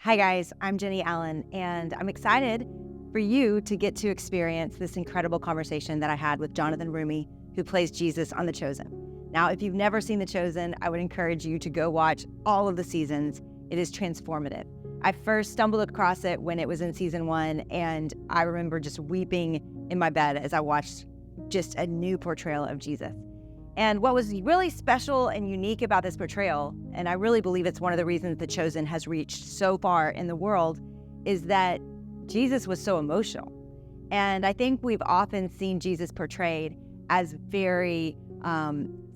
Hi guys, I'm Jennie Allen, and I'm excited for you to get to experience this incredible conversation that I had with Jonathan Roumie, who plays Jesus on The Chosen. Now, if you've never seen The Chosen, I would encourage you to go watch all of the seasons. It is transformative. I first stumbled across it when it was in season 1, and I remember just weeping in my bed as I watched just a new portrayal of Jesus. And what was really special and unique about this portrayal, and I really believe it's one of the reasons The Chosen has reached so far in the world, is that Jesus was so emotional. And I think we've often seen Jesus portrayed as very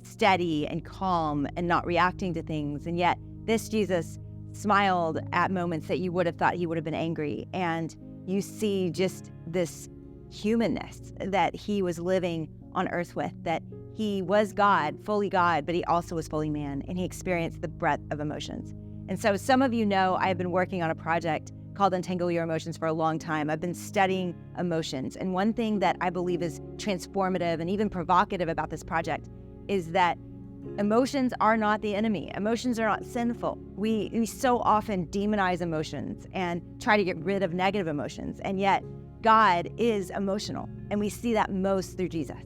steady and calm and not reacting to things. And yet this Jesus smiled at moments that you would have thought he would have been angry. And you see just this humanness that he was living on earth with, that he was God, but he also was fully man, and he experienced the breadth of emotions. And so some of you know I've been working on a project called Untangle Your Emotions for a long time. I've been studying emotions, and one thing that I believe is transformative and even provocative about this project is that emotions are not the enemy. Emotions are not sinful. We so often demonize emotions and try to get rid of negative emotions, and yet God is emotional, and we see that most through Jesus.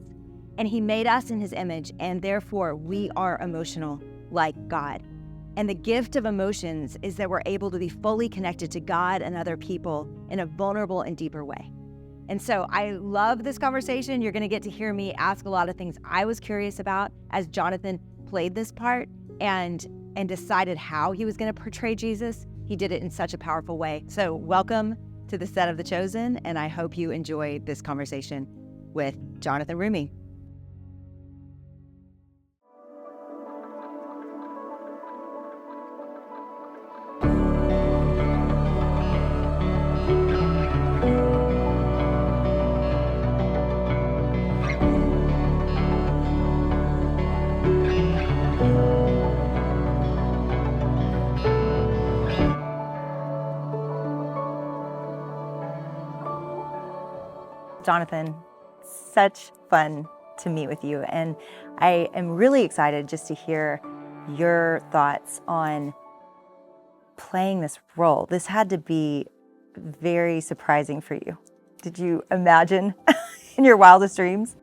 And he made us in his image, and therefore we are emotional like God. And the gift of emotions is that we're able to be fully connected to God and other people in a vulnerable and deeper way. And so I love this conversation. You're gonna get to hear me ask a lot of things I was curious about as Jonathan played this part and decided how he was gonna portray Jesus. He did it in such a powerful way. So welcome to the set of The Chosen, and I hope you enjoy this conversation with Jonathan Roumie. Jonathan, such fun to meet with you. And I am really excited just to hear your thoughts on playing this role. This had to be very surprising for you. Did you imagine in your wildest dreams?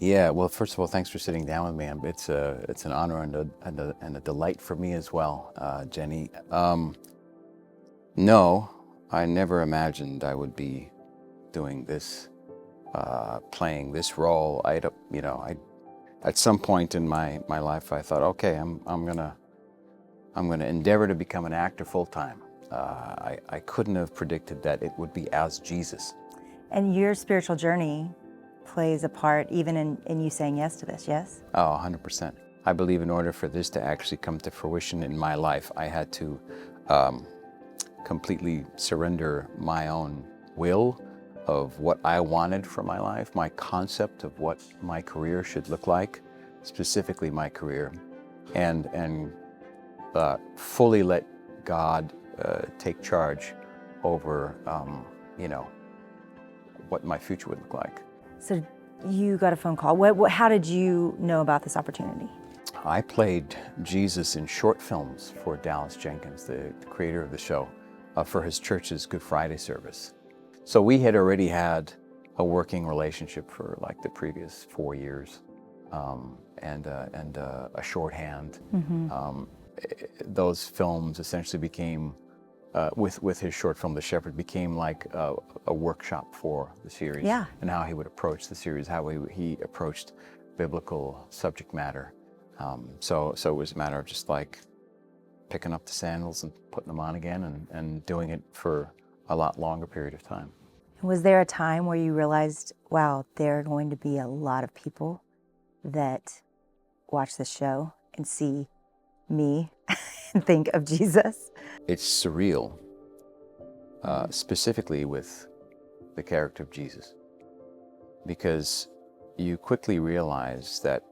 Yeah, well, first of all, thanks for sitting down with me. It's an honor and a delight for me as well, Jenny. No, I never imagined I would be doing this, playing this role. At some point in my life, I thought, okay, I'm gonna endeavor to become an actor full time. I couldn't have predicted that it would be as Jesus. And your spiritual journey plays a part even in you saying yes to this, yes? Oh, 100%. I believe in order for this to actually come to fruition in my life, I had to completely surrender my own will of what I wanted for my life, my concept of what my career should look like, specifically my career, and fully let God take charge over, what my future would look like. So you got a phone call. How did you know about this opportunity? I played Jesus in short films for Dallas Jenkins, the creator of the show, for his church's Good Friday service. So we had already had a working relationship for like the previous 4 years, and a shorthand. Those films essentially became, with his short film, The Shepherd, became like a workshop for the series. Yeah. And how he would approach the series, how he approached biblical subject matter. So it was a matter of just like picking up the sandals and putting them on again and doing it for a lot longer period of time. Was there a time where you realized, wow, there are going to be a lot of people that watch this show and see me and think of Jesus? It's surreal, specifically with the character of Jesus, because you quickly realize that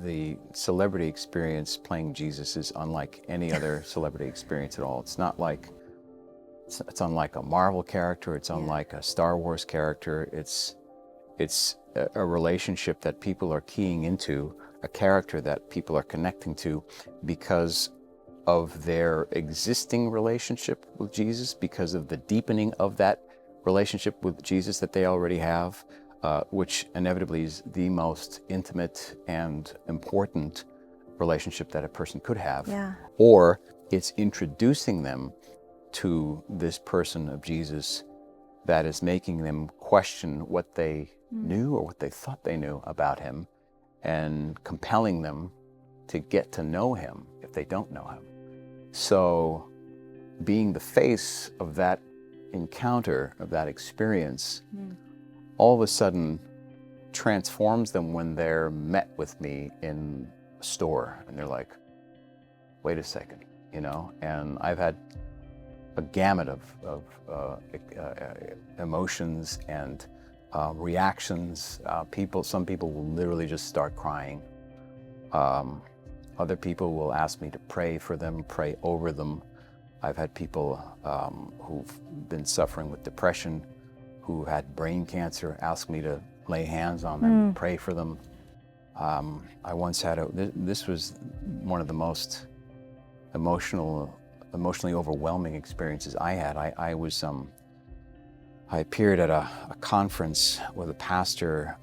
the celebrity experience playing Jesus is unlike any other celebrity experience at all. It's not like, it's unlike a Marvel character, it's unlike a Star Wars character. It's a relationship that people are keying into, a character that people are connecting to, because of their existing relationship with Jesus, because of the deepening of that relationship with Jesus that they already have, which inevitably is the most intimate and important relationship that a person could have. Yeah. Or it's introducing them to this person of Jesus that is making them question what they knew or what they thought they knew about him, and compelling them to get to know him if they don't know him. So being the face of that encounter, of that experience, all of a sudden transforms them when they're met with me in a store and they're like, wait a second, you know? And I've had a gamut of emotions and reactions. Some people will literally just start crying. Other people will ask me to pray for them, pray over them. I've had people who've been suffering with depression, who had brain cancer, ask me to lay hands on them, pray for them. I once had this was one of the most emotionally overwhelming experiences I had. I appeared at a conference with a pastor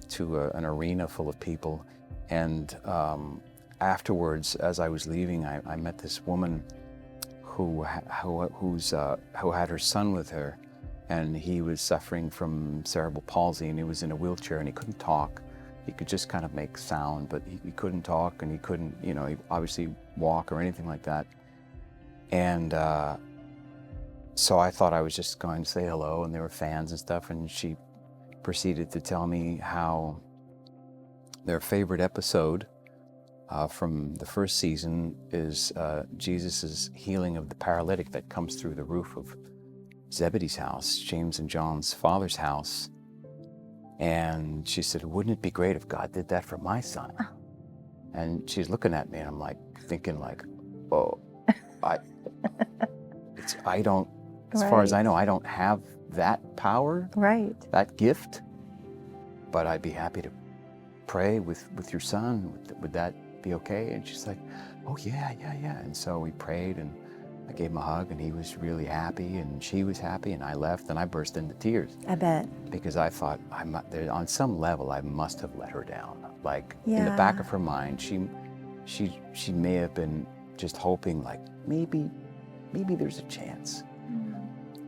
to an arena full of people, and afterwards, as I was leaving, I met this woman who had her son with her, and he was suffering from cerebral palsy, and he was in a wheelchair, and he couldn't talk. He could just kind of make sound, but he couldn't talk, and he couldn't, he obviously walk or anything like that. And so I thought I was just going to say hello, and there were fans and stuff, and she proceeded to tell me how their favorite episode from the first season is Jesus' healing of the paralytic that comes through the roof of Zebedee's house, James and John's father's house. And she said, wouldn't it be great if God did that for my son? And she's looking at me, and I'm like thinking like, oh, I don't, as far as I know, I don't have that power, that gift, but I'd be happy to pray with your son. Would that be okay? And she's like, oh yeah. And so we prayed, and I gave him a hug, and he was really happy, and she was happy, and I left, and I burst into tears. I bet. Because I thought, on some level, I must have let her down. Like, in the back of her mind, she may have been just hoping, like, maybe there's a chance.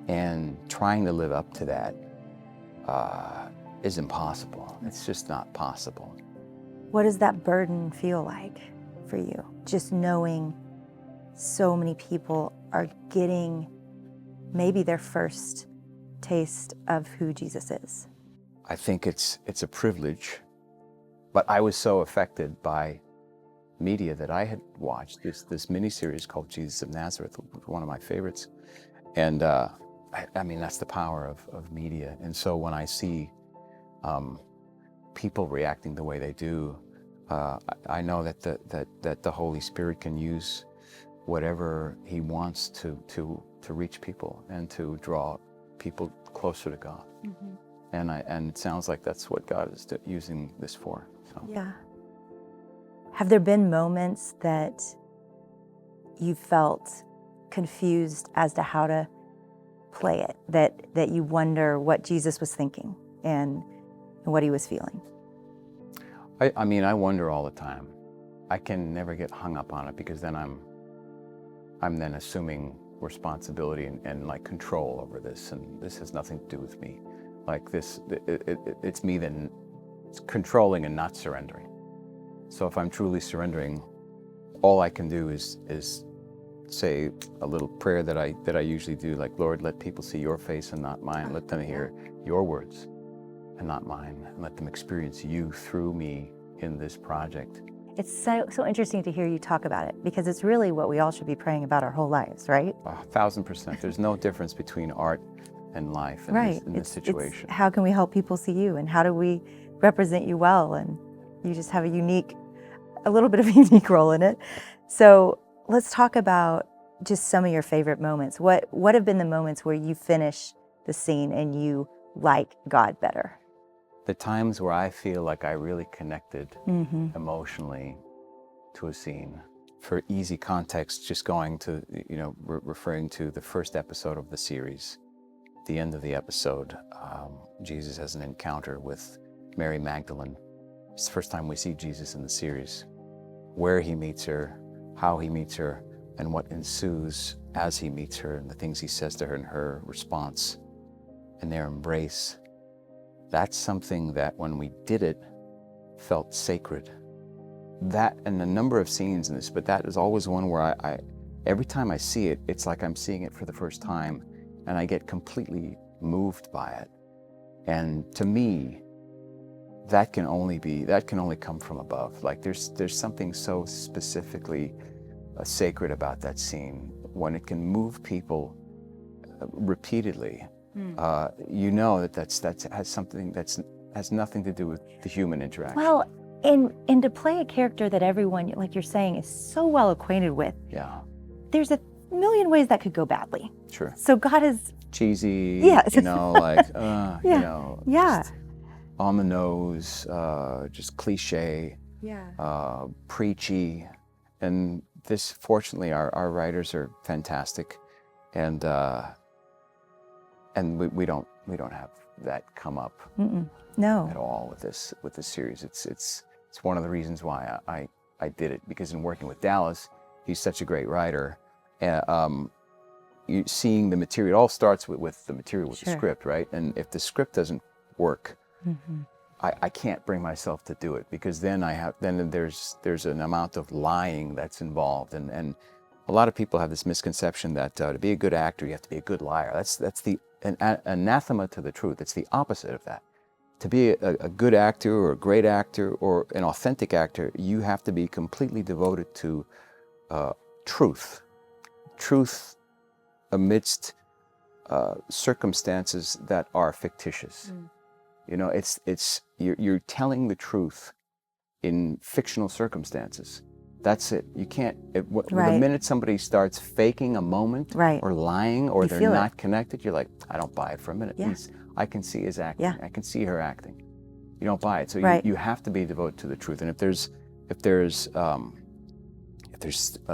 And trying to live up to that is impossible. It's just not possible. What does that burden feel like for you? Just knowing so many people are getting maybe their first taste of who Jesus is. I think it's a privilege, but I was so affected by media that I had watched this miniseries called Jesus of Nazareth, one of my favorites. And I mean, that's the power of media. And so when I see people reacting the way they do, I know that the Holy Spirit can use whatever he wants to reach people and to draw people closer to God. And it sounds like that's what God is using this for. So. Yeah. Have there been moments that you felt confused as to how to play it, that you wonder what Jesus was thinking and what he was feeling? I mean, I wonder all the time. I can never get hung up on it, because then I'm then assuming responsibility and like control over this, and this has nothing to do with me. Like it's me then controlling and not surrendering. So if I'm truly surrendering, all I can do is say a little prayer that I usually do, like, Lord, let people see your face and not mine. Let them hear your words and not mine, and let them experience you through me in this project. It's so interesting to hear you talk about it, because it's really what we all should be praying about our whole lives, right? 1,000%. There's no difference between art and life in this situation. How can we help people see you, and how do we represent you well? And you just have a little bit of a unique role in it. So let's talk about just some of your favorite moments. What have been the moments where you finish the scene and you like God better? The times where I feel like I really connected emotionally to a scene. for easy context, just going to, referring to the first episode of the series, the end of the episode, Jesus has an encounter with Mary Magdalene. It's the first time we see Jesus in the series. Where he meets her, how he meets her, and what ensues as he meets her, and the things he says to her and her response and their embrace. That's something that when we did it, felt sacred. That, and a number of scenes in this, but that is always one where I every time I see it, it's like I'm seeing it for the first time, and I get completely moved by it. And to me, that can only come from above. Like there's something so specifically sacred about that scene when it can move people repeatedly. That has something has nothing to do with the human interaction. Well, and to play a character that everyone, like you're saying, is so well acquainted with. Yeah. There's a million ways that could go badly. Sure. So God is cheesy. Yes. Just on the nose, just cliche. Yeah. Preachy, and this, fortunately, our writers are fantastic, and we don't have that come up No. at all with this series. It's one of the reasons why I did it, because in working with Dallas, he's such a great writer. You seeing the material, it all starts with the material, with the script, right? And if the script doesn't work, I can't bring myself to do it, because then there's an amount of lying that's involved, and a lot of people have this misconception that to be a good actor you have to be a good liar. That's the anathema to the truth. It's the opposite of that. To be a good actor or a great actor or an authentic actor, you have to be completely devoted to truth amidst circumstances that are fictitious. You're telling the truth in fictional circumstances. That's it. You can't, the minute somebody starts faking a moment or lying, or they're not connected, you're like, I don't buy it for a minute. Yeah. I can see his acting. Yeah. I can see her acting. You don't buy it. So you have to be devoted to the truth. And if there's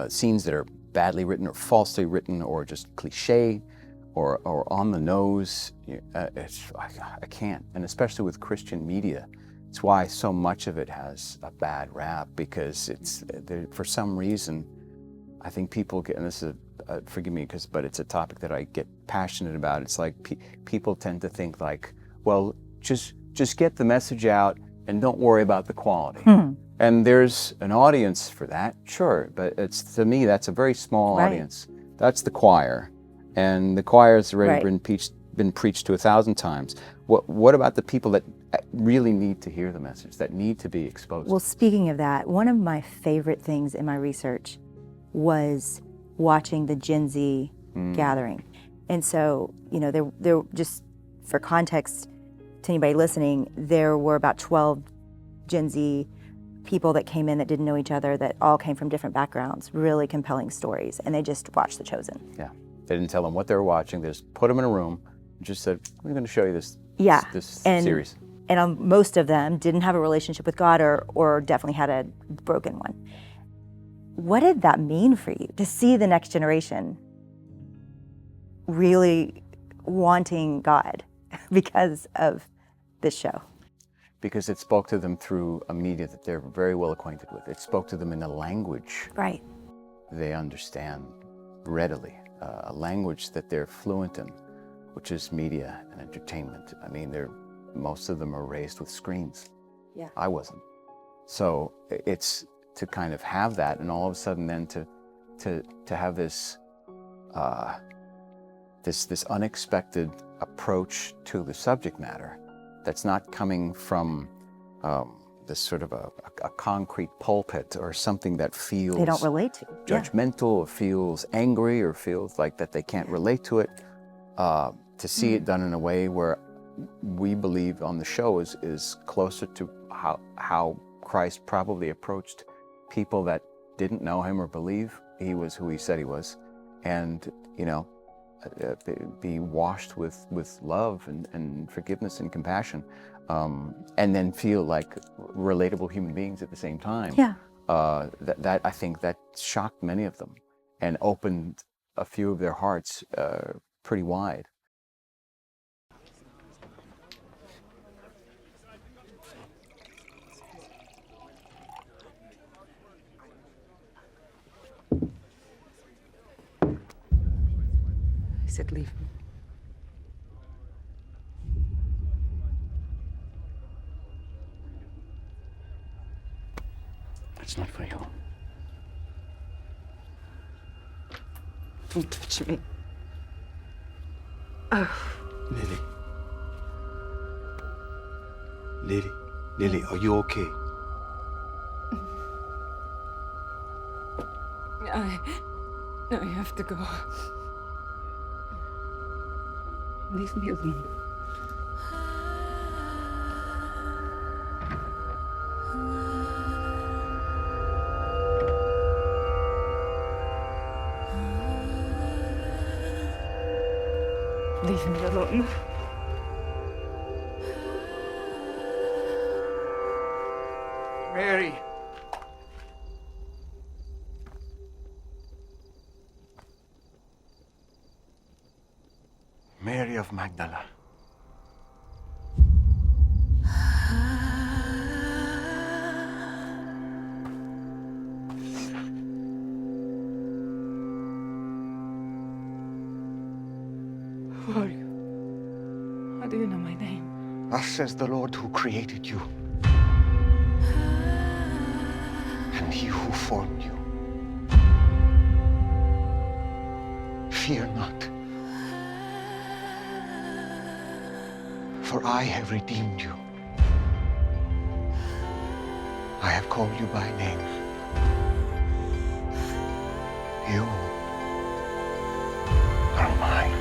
scenes that are badly written or falsely written or just cliche or on the nose, I can't. And especially with Christian media, it's why so much of it has a bad rap, because for some reason, I think people get, and this is, forgive me, but it's a topic that I get passionate about. It's like people tend to think like, well, just get the message out and don't worry about the quality. And there's an audience for that, sure, but to me, that's a very small audience. That's the choir, and the choir has already been preached to 1,000 times. What about the people that really need to hear the message, that need to be exposed? Well, speaking of that, one of my favorite things in my research was watching the Gen Z gathering. And so, there just for context to anybody listening, there were about 12 Gen Z people that came in that didn't know each other, that all came from different backgrounds, really compelling stories, and they just watched The Chosen. Yeah. They didn't tell them what they were watching. They just put them in a room and just said, we're going to show you this series. And most of them didn't have a relationship with God or definitely had a broken one. What did that mean for you to see the next generation really wanting God because of this show? Because it spoke to them through a media that they're very well acquainted with. It spoke to them in a language they understand readily, a language that they're fluent in, which is media and entertainment. I mean, most of them are raised with screens. Yeah. I wasn't. So it's to kind of have that, and all of a sudden then to have this this unexpected approach to the subject matter that's not coming from this sort of a concrete pulpit or something that feels they don't relate to, judgmental or feels angry or feels like that they can't relate to it. To see it done in a way where we believe on the show is closer to how Christ probably approached people that didn't know him or believe he was who he said he was, and be washed with love and forgiveness and compassion, and then feel like relatable human beings at the same time. Yeah. that I think that shocked many of them and opened a few of their hearts pretty wide. I said leave. It's not for you. Don't touch me. Lily. Lily. Lily, are you okay? I have to go. Leave me alone. Leave me alone. Mary. Mary of Magdala. Who are you? How do you know my name? Thus says the Lord who created you, and he who formed you. Fear not, for I have redeemed you. I have called you by name. You are mine.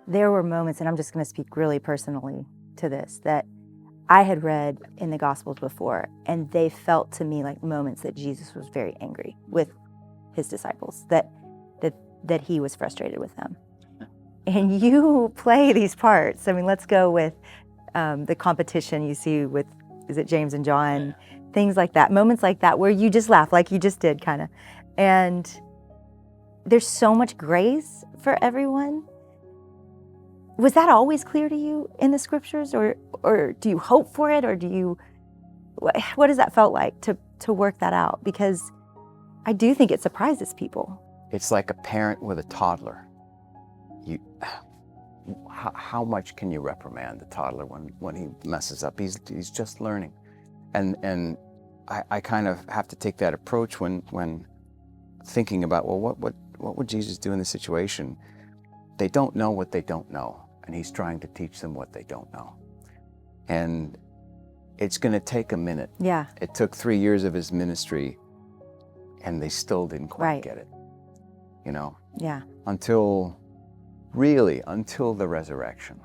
There were moments, and I'm just going to speak really personally to this, that I had read in the Gospels before, and they felt to me like moments that Jesus was very angry with his disciples, that he was frustrated with them. And you play these parts. I mean, let's go with the competition you see with, is it James and John? Things like that, moments like that, where you just laugh like you just did, kind of. And there's so much grace for everyone. Was that always clear to you in the scriptures, or do you hope for it, or do you, what does that felt like to work that out? Because I do think it surprises people. It's like a parent with a toddler. How much can you reprimand the toddler when he messes up? He's just learning, and I kind of have to take that approach when thinking about, well, what would Jesus do in this situation? They don't know what they don't know, and he's trying to teach them what they don't know. And it's going to take a minute. Yeah. It took 3 years of his ministry, and they still didn't quite get it. You know? Yeah. Until the resurrection.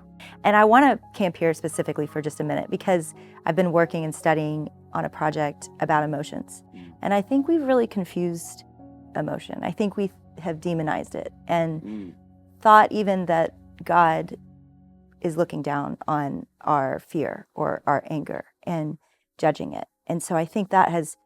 And I want to camp here specifically for just a minute, because I've been working and studying on a project about emotions. And I think we've really confused emotion. I think we have demonized it and thought even that God is looking down on our fear or our anger and judging it. And so I think that has,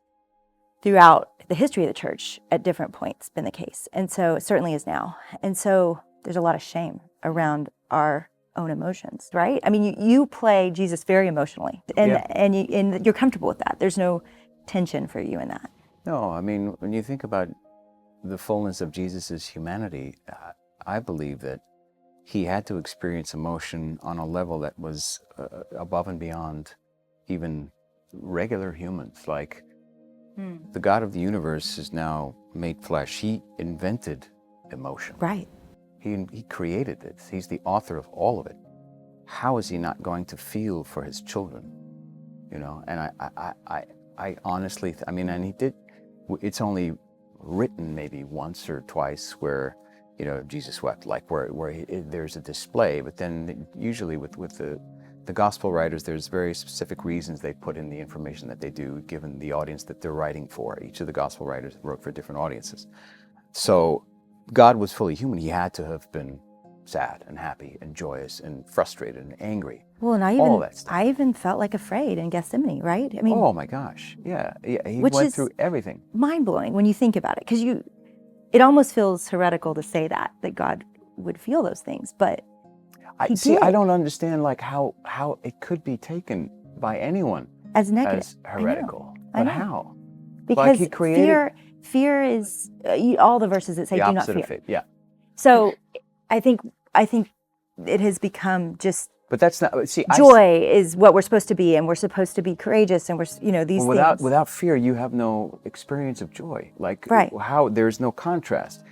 throughout the history of the church at different points, been the case. And so it certainly is now. And so there's a lot of shame around our own emotions, right? I mean, you play Jesus very emotionally, and you're comfortable with that. There's no tension for you in that. No, I mean, when you think about the fullness of Jesus's humanity, I believe that he had to experience emotion on a level that was above and beyond even regular humans. Like, the God of the universe is now made flesh. He invented emotion. Right. He created it. He's the author of all of it. How is he not going to feel for his children? you know. And I honestly, I mean, and he did. It's only written maybe once or twice where, you know, Jesus wept, like where there's a display. But then usually with the gospel writers, there's very specific reasons they put in the information that they do, given the audience that they're writing for. Each of the gospel writers wrote for different audiences. So God was fully human. He had to have been sad and happy and joyous and frustrated and angry. Well, and all that stuff. I even felt like afraid in Gethsemane, right? I mean, Oh my gosh, yeah, he which went is through everything. mind-blowing when you think about it, because it almost feels heretical to say that God would feel those things, but he did. I don't understand like how it could be taken by anyone as negative, as heretical. I know. But how? Because like he created fear is all the verses that say the do not opposite fear. of faith. Yeah. So I think it has become just. But that's not, see, joy is what we're supposed to be, and we're supposed to be courageous, and we're, you know, these things. Without fear, you have no experience of joy. Like right. How there's no contrast.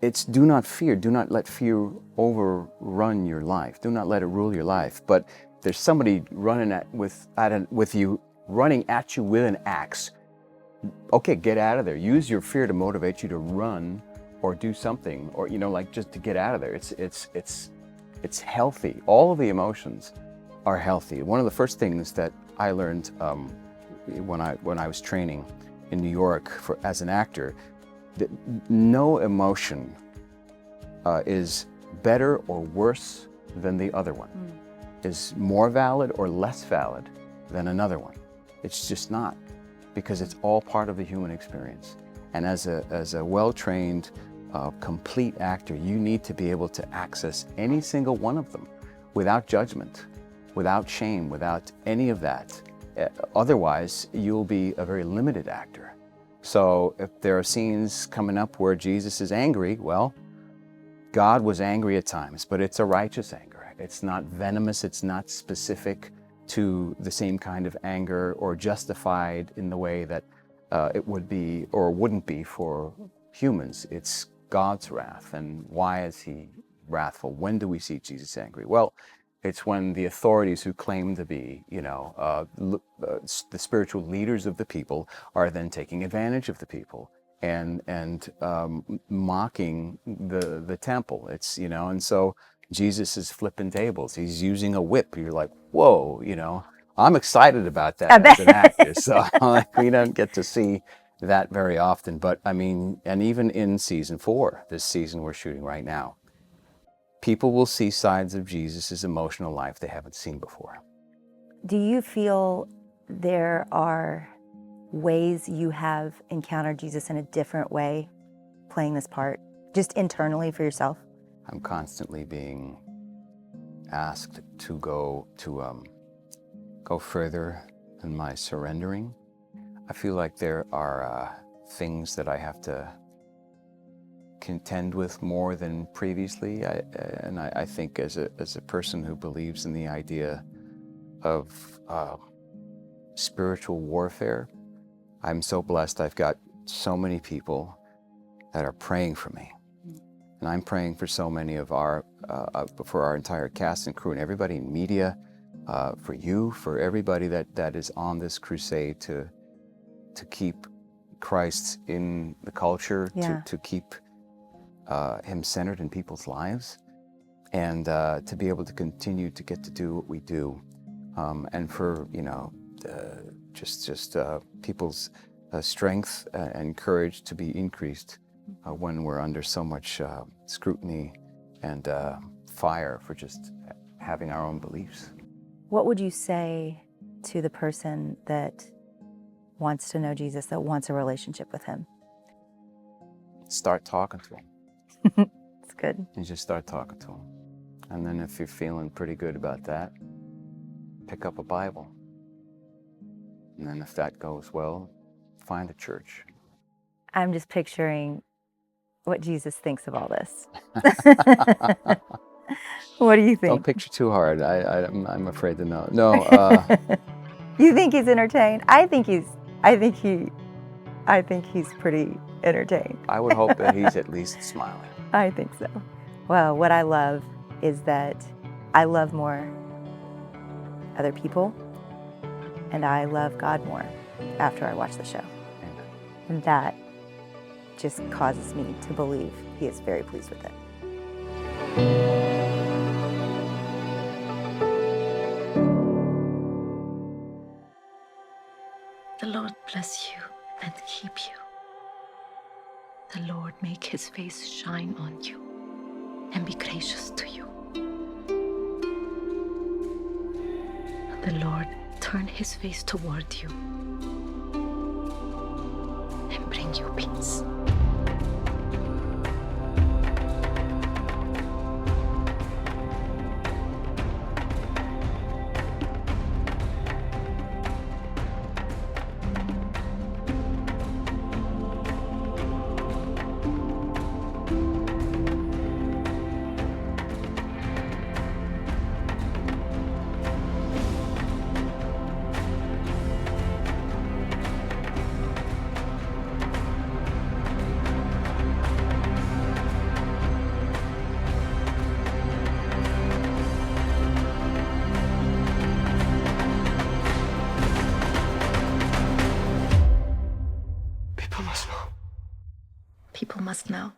It's do not fear. Do not let fear overrun your life. Do not let it rule your life. But there's somebody running with you, running at you with an axe. Okay, get out of there. Use your fear to motivate you to run or do something, or, you know, like just to get out of there. It's healthy. All of the emotions are healthy. One of the first things that I learned when I was training in New York as an actor, that no emotion is better or worse than the other one, is more valid or less valid than another one. It's just not, because it's all part of the human experience. And as a well-trained, complete actor, you need to be able to access any single one of them without judgment, without shame, without any of that. Otherwise, you'll be a very limited actor. So if there are scenes coming up where Jesus is angry, well, God was angry at times, but it's a righteous anger. It's not venomous, it's not specific to the same kind of anger or justified in the way that it would be or wouldn't be for humans. It's God's wrath. And why is he wrathful? When do we see Jesus angry? Well, it's when the authorities who claim to be, you know, the spiritual leaders of the people are then taking advantage of the people and mocking the temple. It's, you know, and so Jesus is flipping tables. He's using a whip. You're like, whoa, you know, I'm excited about that as an actor. So we don't get to see that very often. But I mean, and even in season 4, this season we're shooting right now, people will see sides of Jesus' emotional life they haven't seen before. Do you feel there are ways you have encountered Jesus in a different way playing this part, just internally for yourself? I'm constantly being asked to go further in my surrendering. I feel like there are things that I have to contend with more than previously. I think as a person who believes in the idea of spiritual warfare, I'm so blessed. I've got so many people that are praying for me. And I'm praying for so many of for our entire cast and crew and everybody in media, for you, for everybody that is on this crusade to keep Christ in the culture, to keep him centered in people's lives, and to be able to continue to get to do what we do, and for, you know, just people's strength and courage to be increased when we're under so much scrutiny and fire for just having our own beliefs. What would you say to the person that wants to know Jesus, that wants a relationship with him? Start talking to him. It's good. And just start talking to him. And then if you're feeling pretty good about that, pick up a Bible. And then if that goes well, find a church. I'm just picturing what Jesus thinks of all this. What do you think? Don't picture too hard. I'm afraid to know. No. You think he's entertained? I think he's pretty entertained. I would hope that he's at least smiling. I think so. Well, what I love is that I love more other people and I love God more after I watch the show. Amen. And that just causes me to believe He is very pleased with it. The Lord bless you and keep you. The Lord make His face shine on you and be gracious to you. The Lord turn His face toward you and bring you peace. People must know. People must know.